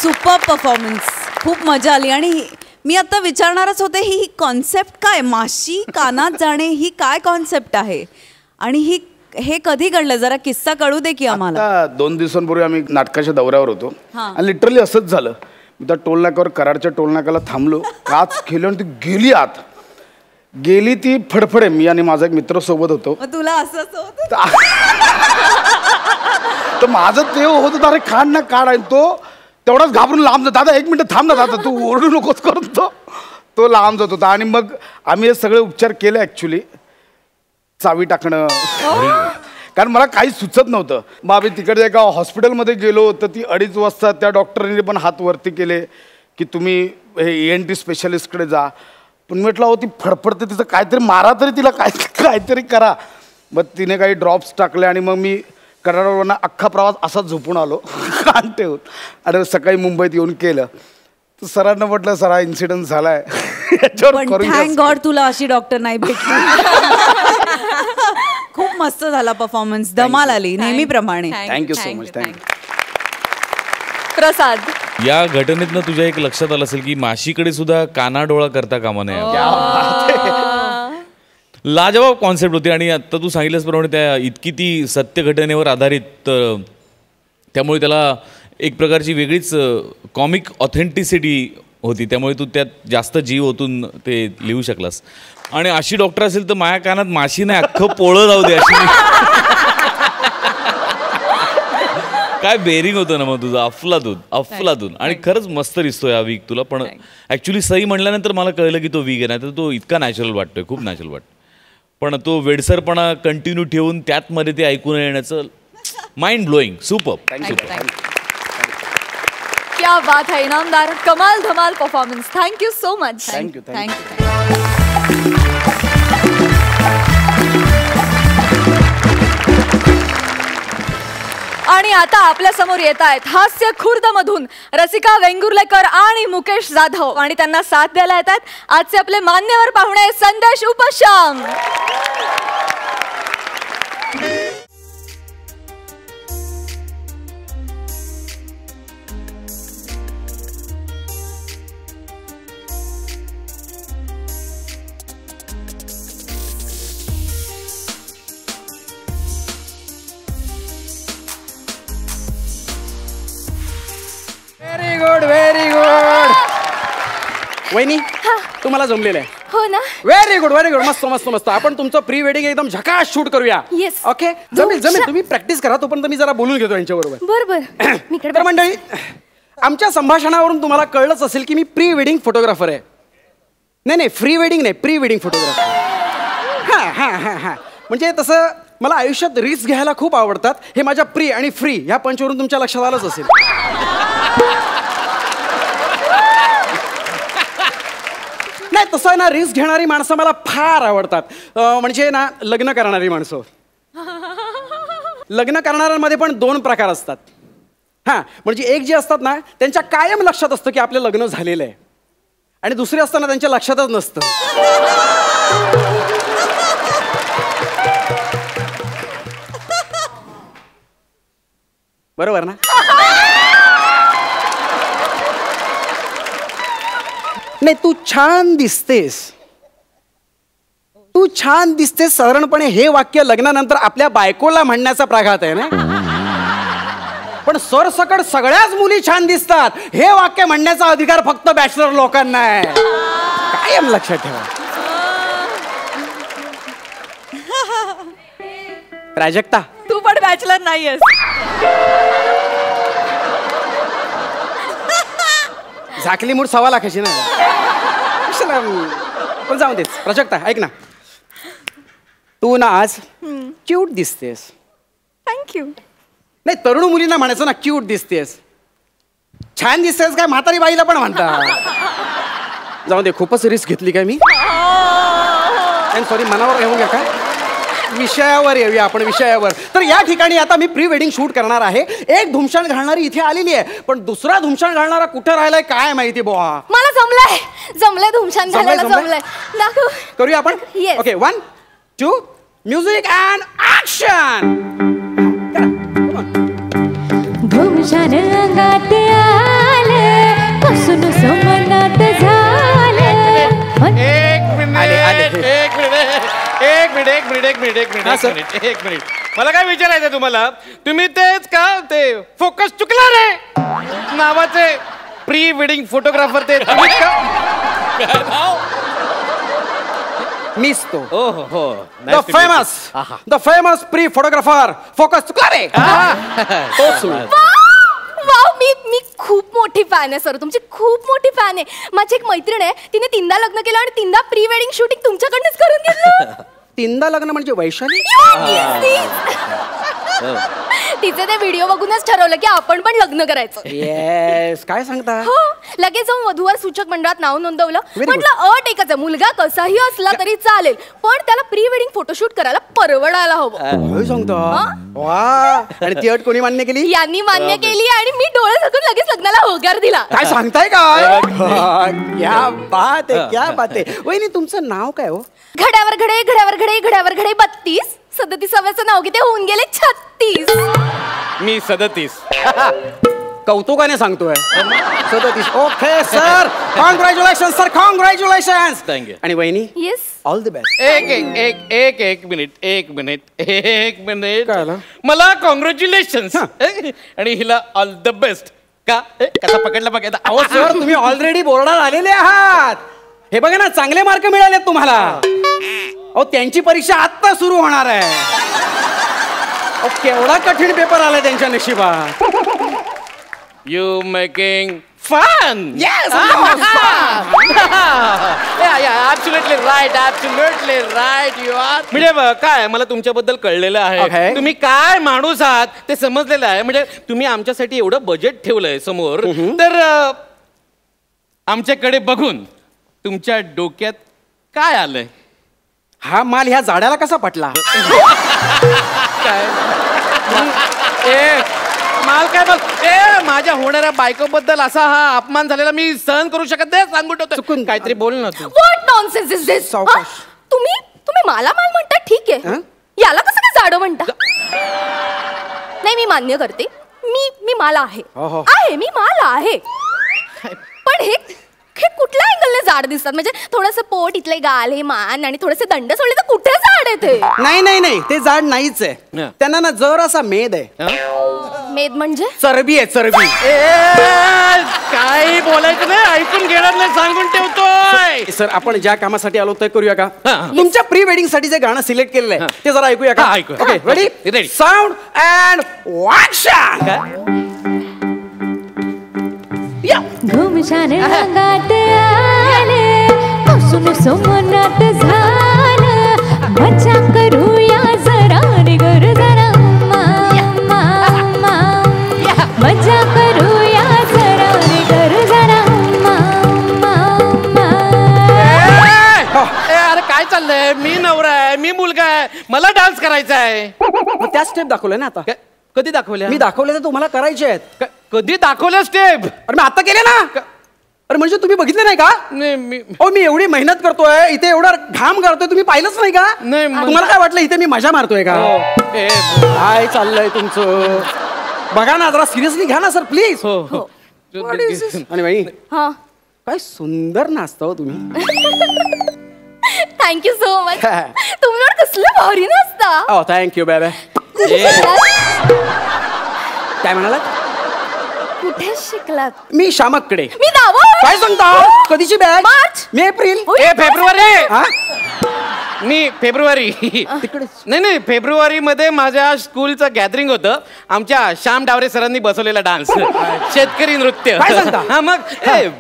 सुपर परफॉर्मन्स, खूप मजा आली. आणि मी आता विचारणारच होते ही कॉन्सेप्ट काय, माशी कानात जाणे ही काय कॉन्सेप्ट आहे आणि हे कधी घडलं, जरा किस्सा कळू दे की आम्हाला. 2 दिवसांपूर्वी आम्ही नाटकाच्या दौऱ्यावर होतो आणि लिटरली असंच झालं. मी त्या टोलनाक्यावर, कराडच्या टोलनाक्याला थांबलो, काच खेळलो आणि ती गेली आत. गेली ती फडफडे. मी आणि माझा एक मित्र सोबत होतो. तुला असंच होतं? तर माझं ते होत होतं, अरे काढ ना काढ. आणि तो तेवढाच घाबरून लांब जात, दादा 1 मिनिट थांब ना दादा, तू ओरडू नकोस करून तो लांब जात होता. आणि मग आम्ही हे सगळे उपचार केले ॲक्च्युली, चावी टाकणं, कारण मला काही सुचत नव्हतं. मग आम्ही तिकडे एका हॉस्पिटलमध्ये गेलो तर ती 2:30 वाजता त्या डॉक्टरांनी पण हात वरती केले की तुम्ही हे ENT स्पेशलिस्टकडे जा. पण म्हटलं हो ती फडफडते, तिचं काहीतरी मारा तरी तिला, काहीतरी करा. मग तिने काही ड्रॉप्स टाकले आणि मग मी कराडवरनं अख्खा प्रवास असाच झोपून आलो कान ठेवून. आणि सकाळी मुंबईत येऊन केलं. तर सरांना म्हटलं सर हा इन्सिडेंट झालाय, थँक गॉड तुला अशी डॉक्टर नाही भेटली. खूप मस्त झाला परफॉर्मन्स, धमाल आली नेहमीप्रमाणे. Thank you so much. थँक्यू. प्रसाद, या घटनेतनं तुझ्या एक लक्षात आलं असेल की माशीकडे सुद्धा कानाडोळा करता कामा नये. लाजवाब कॉन्सेप्ट होती आणि आता तू सांगितल्याप्रमाणे त्या इतकी ती सत्य घटनेवर आधारित, त्यामुळे त्याला एक प्रकारची वेगळीच कॉमिक ऑथेंटिसिटी होती. त्यामुळे तू त्यात जास्त जीव ओतून ते लिहू शकलास. आणि अशी डॉक्टर असेल तर माझ्या कानात माशी नाही अख्खं पोळं जाऊ दे अशी. काय बेरिंग होतं ना मग तुझं, अफलातून. आणि खरंच मस्त दिसतोय हा वीक तुला. पण ॲक्च्युली सई म्हणल्यानंतर मला कळलं की तो वीक आहे, नाही तर तो इतका नॅचरल वाटतोय, खूप नॅचरल वाटतो. पण तो वेडसरपणा कंटिन्यू ठेवून त्यात मध्ये ते ऐकून येण्याचं माइंड ब्लोईंग. सुपर. क्या बात है इनामदार, कमाल धमाल performance. Thank you so much. Thank you. आणि आता आपल्या समोर येत आहेत हास्य खुर्द मधून रसिका वेंगुर्लेकर आणि मुकेश जाधव, आणि त्यांना साथ द्यायला येत आहेत आजचे आपले मान्यवर पाहुणे संदेश उपशाम. Very good. वहिनी तुम्हाला जमलेलं आहे. हो ना. Very good. मस्त. आपण तुमचं प्री वेडिंग एकदम झकास शूट करूया. Yes. ओके, जमेल. तुम्ही प्रॅक्टिस करा, तोपर्यंत मी जरा बोलून घेतो यांच्याबरोबर. बरोबर. तर मंडळी, आमच्या संभाषणावरून तुम्हाला कळलंच असेल की मी प्री वेडिंग फोटोग्राफर आहे. नाही फ्री वेडिंग नाही, प्री वेडिंग फोटोग्राफर. हा म्हणजे तसं मला आयुष्यात रिस्क घ्यायला खूप आवडतात. हे माझ्या प्री आणि फ्री ह्या पंचवरून तुमच्या लक्षात आलंच असेल. नाही तसं आहे ना, रिस्क घेणारी माणसं मला फार आवडतात. म्हणजे ना लग्न करणारी माणसं. लग्न करणाऱ्यांमध्ये पण 2 प्रकार असतात. म्हणजे एक जे असतात ना त्यांच्या कायम लक्षात असतं की आपलं लग्न झालेलं आहे, आणि दुसरे असताना त्यांच्या लक्षातच नसतं. बरोबर ना. नाही तू छान दिसतेस, साधारणपणे हे वाक्य लग्नानंतर आपल्या बायकोला म्हणण्याचा प्रघात आहे ना. पण सरसकट सगळ्याच मुली छान दिसतात हे वाक्य म्हणण्याचा अधिकार फक्त बॅचलर लोकांना आहे. कायम लक्षात ठेवा. प्राजक्ता, तू पण बॅचलर नाहीयेस. झाकली मूठ 1.25 लाखाची ना. पण जाऊ देच. प्राजक्ता ऐक ना, तू ना आज क्यूट दिसतेस. थँक्यू. नाही तरुण मुलींना म्हणायचं ना क्यूट दिसतेस. छान दिसतेस काय म्हातारी बाईला पण म्हणतात. जाऊ दे, खूपच रिस्क घेतली काय मी. सॉरी, मनावर घेऊ घ्या काय. विषयावर येऊया आपण, विषयावर. तर या ठिकाणी आता मी प्री वेडिंग शूट करणार आहे. एक धुमशान घालणारी इथे आलेली आहे, पण दुसरा धुमशान घालणारा कुठे राहिलाय काय माहिती बुवा. मला जमलंय धुमशान घालायला. जमलंय. करूया आपण. Okay, 1 2 music and action. धुमशान अंगात आले, पासून समनात झाले. मिनिट मला काय विचारायचं तुम्हाला, तुम्ही तेच का ते फोकस चुकला रे नावाचे प्री वेडिंग फोटोग्राफर ते तुम्हीच का? मीच तो. हो the famous pre photographer focus चुकला रे. तोच मी. वाव, मी खूप मोठी फॅन आहे सर, तुमची खूप मोठी फॅन आहे. माझी एक मैत्रीण आहे, तिने 3दा लग्न केलं आणि 3दा प्री वेडिंग शूटिंग तुमच्याकडनंच करून घेतलं. 3दा लग्न म्हणजे वैशाली? तिचे ते व्हिडिओ बघूनच ठरवलं की आपण पण लग्न करायचं. येस, काय सांगता? हो, लगेच जाऊन वधूवर सूचक मंडळात नाव नोंदवलं. Very म्हटलं अट एकच आहे, मुलगा कसाही असला तरी चालेल, पण त्याला प्री वेडिंग फोटोशूट करायला परवडायला हवं. काय सांगता? वा, आणि ती अट कोणी मान्य केली? यांनी मान्य केली आणि मी डोळे झाकून लगेच लग्नाला होकार दिला. काय सांगताय काय? क्या बात आहे, क्या बात आहे. वहिनी तुमचं नाव काय हो? घड्यावर घडे, घड्यावर घडे, घड्यावर घडे 32, 37चं नाव किती होऊन गेले 36. मी 37. कौतुकाने सांगतोय 37. Okay sir, congratulation sir, congratulation. Thank you. आणि वहिनी येस, ऑल द बेस्ट. एक मिनिट काय आलं? मला कॉंग्रॅच्युलेशन आणि हिला ऑल द बेस्ट का? कसा पकडला बघा. अहो सर, तुम्ही ऑलरेडी बोर्डात आलेले आहात. हे बघा ना, चांगले मार्क मिळाले तुम्हाला. अहो त्यांची परीक्षा आत्ता सुरू होणार आहे. अहो केवढा कठीण पेपर आलाय त्यांच्या नशिबात. You making fun. Yes, absolutely right you are. म्हणजे काय मला तुमच्याबद्दल कळलेलं आहे, तुम्ही काय माणूस आहात ते समजलेलं आहे. म्हणजे तुम्ही आमच्यासाठी एवढं बजेट ठेवलंय समोर, तर आमच्याकडे बघून तुमच्या डोक्यात काय आलंय? हा माल ह्या झाडाला कसा पटला? काय माल काय बघ, माझ्या होणाऱ्या बायकोबद्दल असा हा अपमान झालेला मी सहन करू शकत नाही. सांगून ठेवतो, चुकून काहीतरी बोल ना तू. व्हॉट नॉनसेन्स इज दिस? तुम्ही मला माल म्हणता, ठीक आहे, याला कसं काय जाडं म्हणता? नाही, मी मान्य करते, मी माल आहे, मी माल आहे, पण हे कुठल्या अँगलने जाड दिसतात? म्हणजे थोडंसं पोट, इथले गाल, हे मान आणि थोडेसे दंड सोडले तर कुठे जाड आहे ते? नाही, ते जाड नाहीच आहे. त्यांना ना जर असा मेद आहे. मेद म्हणजे? चरबी आहे, चरबी. काही बोलायचं नाही, ऐकून घेणार नाही, सांगून ठेवतोय. सर, आपण ज्या कामासाठी आलो ते करूया का? तुमच्या प्री वेडिंग साठी जे गाणं सिलेक्ट केलेलं आहे ते जरा ऐकूया का? Okay, ready, sound and action. घुमशान अंगात आले, पासून सोमनाथ झालं, मजा करूया जरा रे गर जरा, मजा करूया जरा रे गर जरा. अरे काय चाललंय? मी नवरा आहे, मी मुलगा आहे, मला डान्स करायचा आहे. मग त्या स्टेप दाखवल्या ना आता? कधी दाखवल्या? मी दाखवले तर तुम्हाला करायचे आहेत. कधी दाखवल्या स्टेप? अरे मी आता केले ना. अरे म्हणजे तुम्ही बघितले नाही का? नाही, मी एवढी मेहनत करतोय, इथे एवढा घाम करतोय, तुम्ही पाहिलंच नाही का? नाही. तुम्हाला काय वाटलं इथे मी मजा मारतोय का? काय चाललंय तुमचं? बघा ना, जरा सिरियसली घ्या ना सर, प्लीज. आणि बाई, काय सुंदर नाचता हो तुम्ही. Thank you so much. तुम्ही कसलं भारी नाचता. Thank you bye bye. काय म्हणालात? कुठे शिकलात? मी शामककडे. मी दावा. काय सांगता? कधीची बॅच? मार्च. मी एप्रिल. फेब्रुवारी. मी फेब्रुवारी. नाही, फेब्रुवारी मध्ये माझ्या स्कूलचं गॅदरिंग होतं. आमच्या श्याम डावरे सरांनी बसवलेला डान्स, शेतकरी नृत्य. हा, मग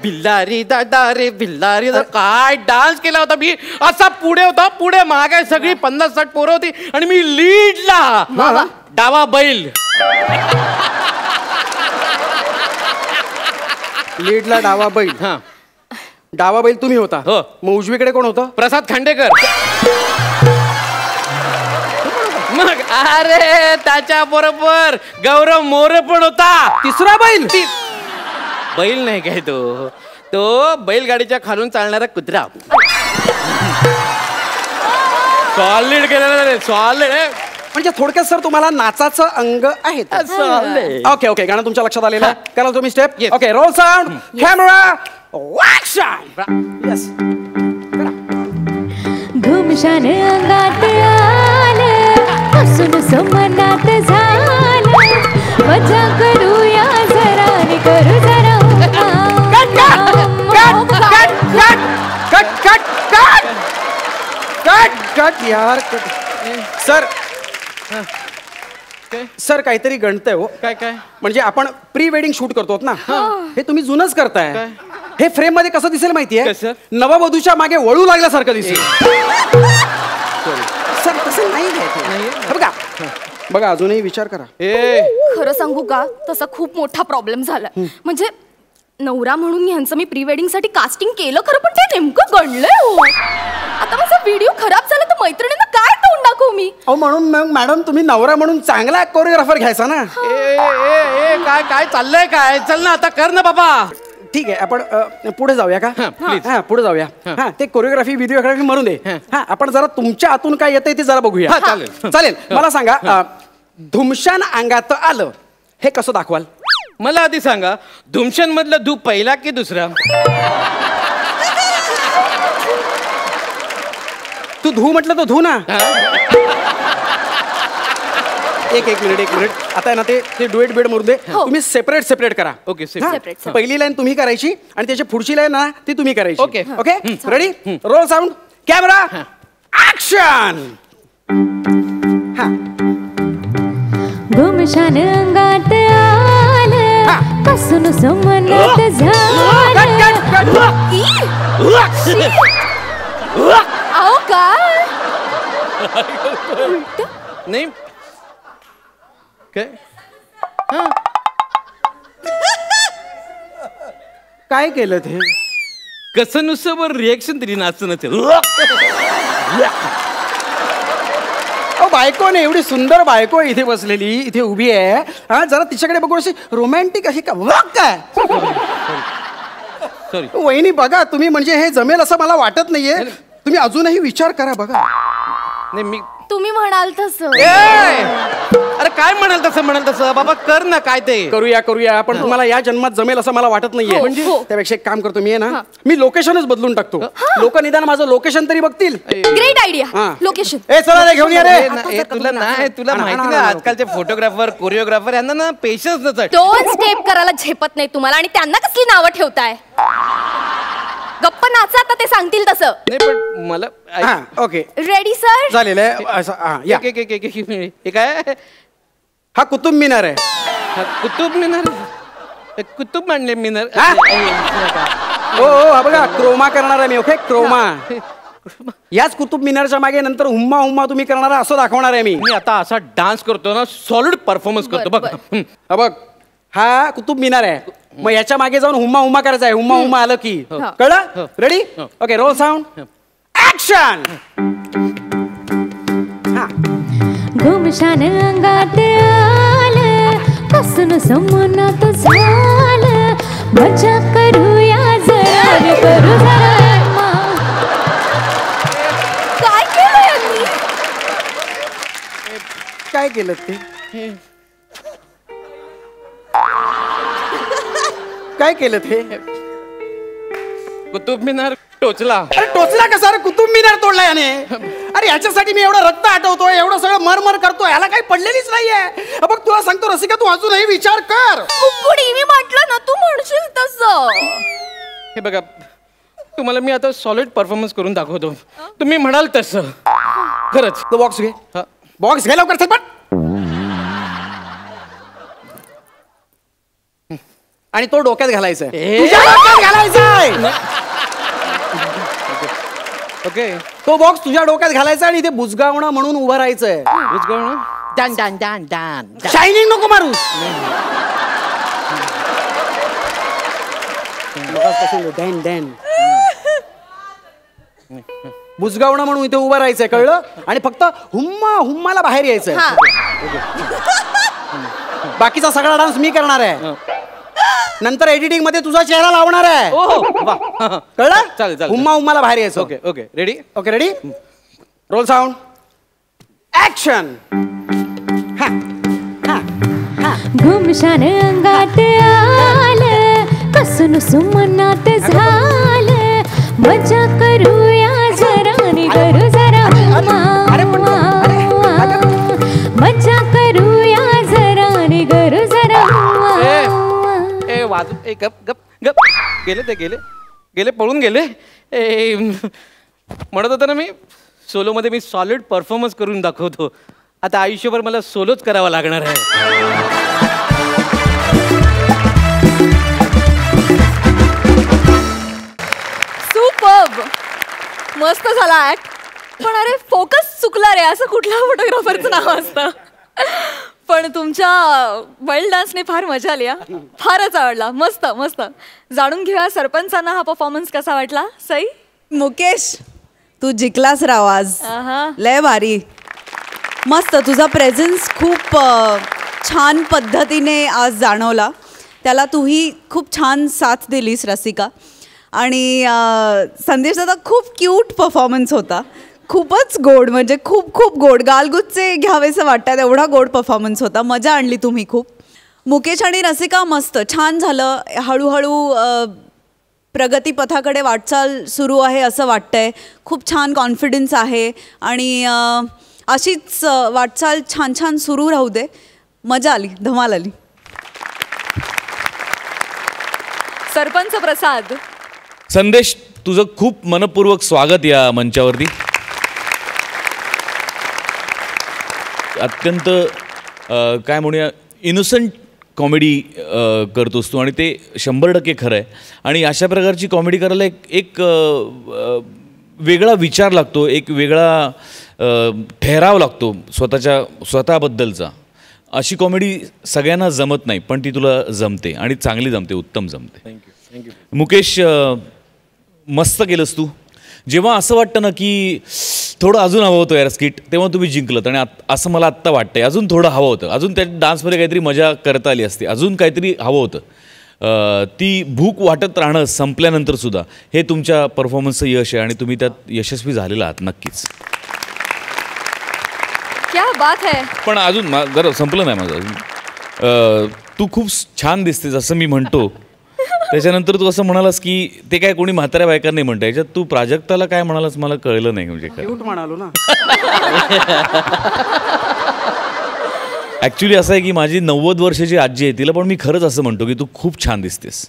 बिल्लारी दादा रे बिल्लारी, काय डान्स केला होता मी. असा पुढे होता, पुढे मागे सगळी 50-60 पोरं होती आणि मी लीडला डावा बैल. लीडला डावा बैल. हा, डावा बैल तुम्ही होता. हो. मग उजवीकडे कोण होतं? प्रसाद खांडेकर. मग अरे त्याच्या बरोबर गौरव मोरे पण होता. तिसरा बैल? बैल नाही काय तो बैलगाडीच्या खालून चालणारा कुत्रा. सॉलिड केलेला रे, सॉलिड. म्हणजे थोडक्यात सर तुम्हाला नाचाचं अंग आहे. ओके, गाणं तुमच्या लक्षात आलेलं आहे. करा तुम्ही step. Okay, roll sound, camera, action. घुमशान अंगात बसून मनात झालं मजा करूया जरा आणि करू जरा कट यार सर सर काहीतरी गणतंय हो. काय काय म्हणजे आपण प्री वेडिंग शूट करतो ना हे तुम्ही जुनच करताय. हे फ्रेम मध्ये कसं दिसेल माहितीये कसं? नववधूच्या मागे वळू लागल्यासारखं दिसेल. सर तसं नाही घ्यायचं. बघा बघा अजूनही विचार करा. खरं सांगू का तसा खूप मोठा प्रॉब्लेम झाला. म्हणजे नवरा म्हणून ह्यांचं मी प्री वेडिंग साठी कास्टिंग केलं खरं पण ते नेमकं गणलंय हो. आता माझा व्हिडिओ खराब झाला तर मैत्रिणींना काय तोंड दाखवू मी. अहो म्हणून मग मॅडम तुम्ही नवरा म्हणून चांगला कोरिओग्राफर घ्यायचा ना. काय काय चाललंय काय चल ना आता कर ना बाबा. ठीक आहे आपण पुढे जाऊया का. हा पुढे जाऊया. हा ते कोरिओग्राफी व्हिडिओग्राफी म्हणून दे. हा आपण जरा तुमच्या आतून काय येतंय ते जरा बघूया. चालेल मला सांगा धुमशान अंगात आलं हे कसं दाखवाल. मला आधी सांगा धुमशन मधला धू पहिला की दुसरा. तू धू म्हटलं तर धू ना. एक मिनिट आता ना ते डुएट बेड मरू दे. तुम्ही सेपरेट करा. ओके पहिली लाईन तुम्ही करायची आणि त्याची पुढची लाईन ना ती तुम्ही करायची. Okay okay ready roll sound camera action. घुमशान अंगात आलं बसून मनात झालं अहो काय नाही काय केलं ते कसं नुसतं वर रिएक्शन तरी नाचणं ते. बायको नाही एवढी सुंदर बायको इथे बसलेली इथे उभी आहे. हा जरा तिच्याकडे बघून अशी रोमॅन्टिक अशी का काय. सॉरी वहिनी बघा तुम्ही म्हणजे हे जमेल असं मला वाटत नाहीये. तुम्ही अजूनही विचार करा. बघा नाही मी तुम्ही म्हणाल तसं. अरे काय म्हणाल तसं बाबा कर ना काय ते. करूया पण तुम्हाला या जन्मात जमेल असं मला वाटत नाहीये. म्हणजे त्यापेक्षा एक काम करतो मी आहे ना मी लोकेशनच बदलून टाकतो. लोक निदान माझं लोकेशन तरी बघतील. Great idea. लोकेशन चला रे घेऊन या रे. तुला माहिती नाही आजकालचे फोटोग्राफर कोरिओग्राफर यांना ना पेशन्स नसत. 2 स्टेप करायला झेपत नाही तुम्हाला आणि त्यांना कसली नावं ठेवताय. गप्प नाचा आता ते सांगतील तसं. नाही पण मला ओके रेडी सर झालेलं आहे. काय हा कुतुब मिनार आहे. कुतुब मिनार कुतुब मांडले मिनार. हो हा बघा क्रोमा करणार आहे मी. ओके क्रोमा याच कुतुब मिनारच्या मागे नंतर हुम्मा तुम्ही करणार असं दाखवणार आहे मी. आता असा डान्स करतो ना सॉलिड परफॉर्मन्स करतो बघ. बघ हा कुतुब मिनार आहे. मग याच्या मागे जाऊन हुम्मा करायचा आहे. हुम्मा आलं की कळलं. Ready okay roll sound action. घुमशान अंगात आलं बसून मनात झालं मजा करूया जरा करू जरा. काय केलं यांनी. काय केलं ते काय केलं ते. कुतुब मिनार टोचला. अरे टोचला कसा रे. कुतुब मिनार तोडला याने. अरे याच्यासाठी मी एवढं रक्त आठवतोय एवढं सगळं मरमर करतो याला काही पडलेलीच नाहीये. बघ तुला सांगतो रसिका तू अजूनही विचार कर. कुणी मी म्हटलं ना तू म्हणशील तसं. हे बघा तुम्हाला मी आता सॉलिड परफॉर्मन्स करून दाखवतो. तुम्ही म्हणाल तसं खरंच. तो बॉक्स घे. बॉक्स घे लवकर पण. आणि तो डोक्यात घालायचा ओके तो बॉक्स तुझ्या डोक्यात घालायचा आणि इथे बुजगावणं म्हणून उभं राहायचंय. शायनिंग नको मारू. बुजगावणं म्हणून इथे उभं राहायचंय कळलं. आणि फक्त हुम्माला बाहेर यायचंय. बाकीचा सगळा डान्स मी करणार आहे. नंतर एडिटिंग मध्ये तुझा चेहरा लावणार आहे. कळलं. चालेल हुम्माला बाहेर यायचं. Okay ready. Okay ready roll sound action. घुमशान अंगात आलं बसून मनात झालं मजा करूया जरा करू जरा वाजू गप गप गप गेले ते गेले पळून गेले. म्हणत होतं ना मी सोलोमध्ये मी सॉलिड परफॉर्मन्स करून दाखवतो. आता आयुष्यभर मला सोलोच करावा लागणार आहे. सुपर्ब, मस्त झाला ऍक्ट. पण अरे फोकस चुकला रे, असं कुठल्या फोटोग्राफरचं नाव असतं. पण तुमच्या वाईल्ड डान्सने फार मजा आली. फारच आवडला. मस्त मस्त. जाणून घेऊया सरपंचांना हा परफॉर्मन्स कसा वाटला. सई. मुकेश, तू जिंकलास राव आज. आहा. लय भारी, मस्त. तुझा प्रेझेन्स खूप छान पद्धतीने आज जाणवला. त्याला तूही खूप छान साथ दिलीस रसिका. आणि संदेशचा तर खूप क्यूट परफॉर्मन्स होता. खूपच गोड, म्हणजे खूप खूप गोड. गालगुच्चे घ्यावेसं वाटतात एवढा गोड परफॉर्मन्स होता. मजा आणली तुम्ही खूप. मुकेश आणि रसिका मस्त छान झालं. हळूहळू प्रगतीपथाकडे वाटचाल सुरू आहे असं वाटतंय. खूप छान कॉन्फिडन्स आहे आणि अशीच वाटचाल छान छान सुरू राहू दे. मजा आली, धमाल आली. सरपंच प्रसाद. संदेश, तुझं खूप मनपूर्वक स्वागत या मंचावरती. अत्यंत काय म्हणूया इनोसंट कॉमेडी करतोस तू आणि ते 100% खरं आहे. आणि अशा प्रकारची कॉमेडी करायला एक वेगळा विचार लागतो, एक वेगळा ठहराव लागतो स्वतःबद्दलचा. अशी कॉमेडी सगळ्यांना जमत नाही, पण ती तुला जमते आणि चांगली जमते, उत्तम जमते. थँक्यू. मुकेश, मस्त केलंस तू. जेव्हा असं वाटतं ना की थोडं अजून हवं होतं यार स्किट, तेव्हा तुम्ही जिंकलं. आणि असं मला आत्ता वाटतंय अजून थोडं हवं होतं, अजून त्या डान्समध्ये काहीतरी मजा करता आली असते, अजून काहीतरी हवं होतं. ती भूक वाटत राहणं संपल्यानंतर सुद्धा हे तुमच्या परफॉर्मन्सचं यश आहे आणि तुम्ही त्यात यशस्वी झालेला आहात नक्कीच. क्या बात है. पण अजून जरा संपलं नाही माझं अजून. तू खूप छान दिसतेस असं मी म्हणतो. त्याच्यानंतर तू असं म्हणालास की ते काय कोणी म्हाताऱ्या बायका नाही म्हणतं. याच्यात तू प्राजक्ताला काय म्हणालास मला कळलं नाही. म्हणजे काय म्हणालो ना. ॲक्च्युली असं आहे की माझी 90 वर्षाची आजी आहे, तिला पण मी खरंच असं म्हणतो की तू खूप छान दिसतेस.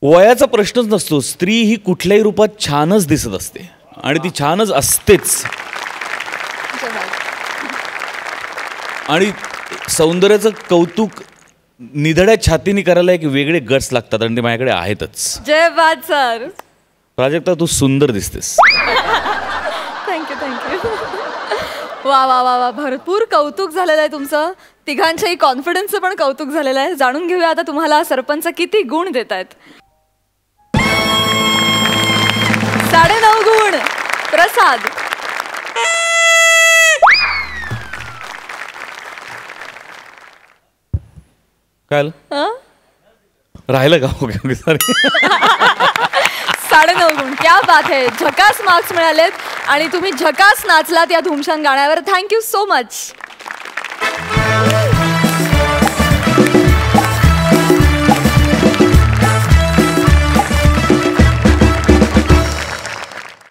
वयाचा प्रश्नच नसतो. स्त्री ही कुठल्याही रूपात छानच दिसत असते आणि ती छानच असतेच. आणि सौंदर्याचं कौतुक निधड्या छातीने करायला एक वेगळे गट्स लागतात आणि ते माझ्याकडे आहेतच. जय बात सर. प्राजक्ता, तू सुंदर दिसतेस. Thank you thank you. वा वा वा वा, भरपूर कौतुक झालेलं आहे तुमचं. तिघांच्याही कॉन्फिडन्सचं पण कौतुक झालेलं आहे. जाणून घेऊया आता तुम्हाला सरपंच किती गुण देत आहेत. 9.5 गुण प्रसाद. काय राहिलं का? Okay okay sorry. 9.5 गुण. क्या बात है. झकास मार्क्स मिळालेत आणि तुम्ही झकास नाचलात या धुमशान गाण्यावर. Thank you so much.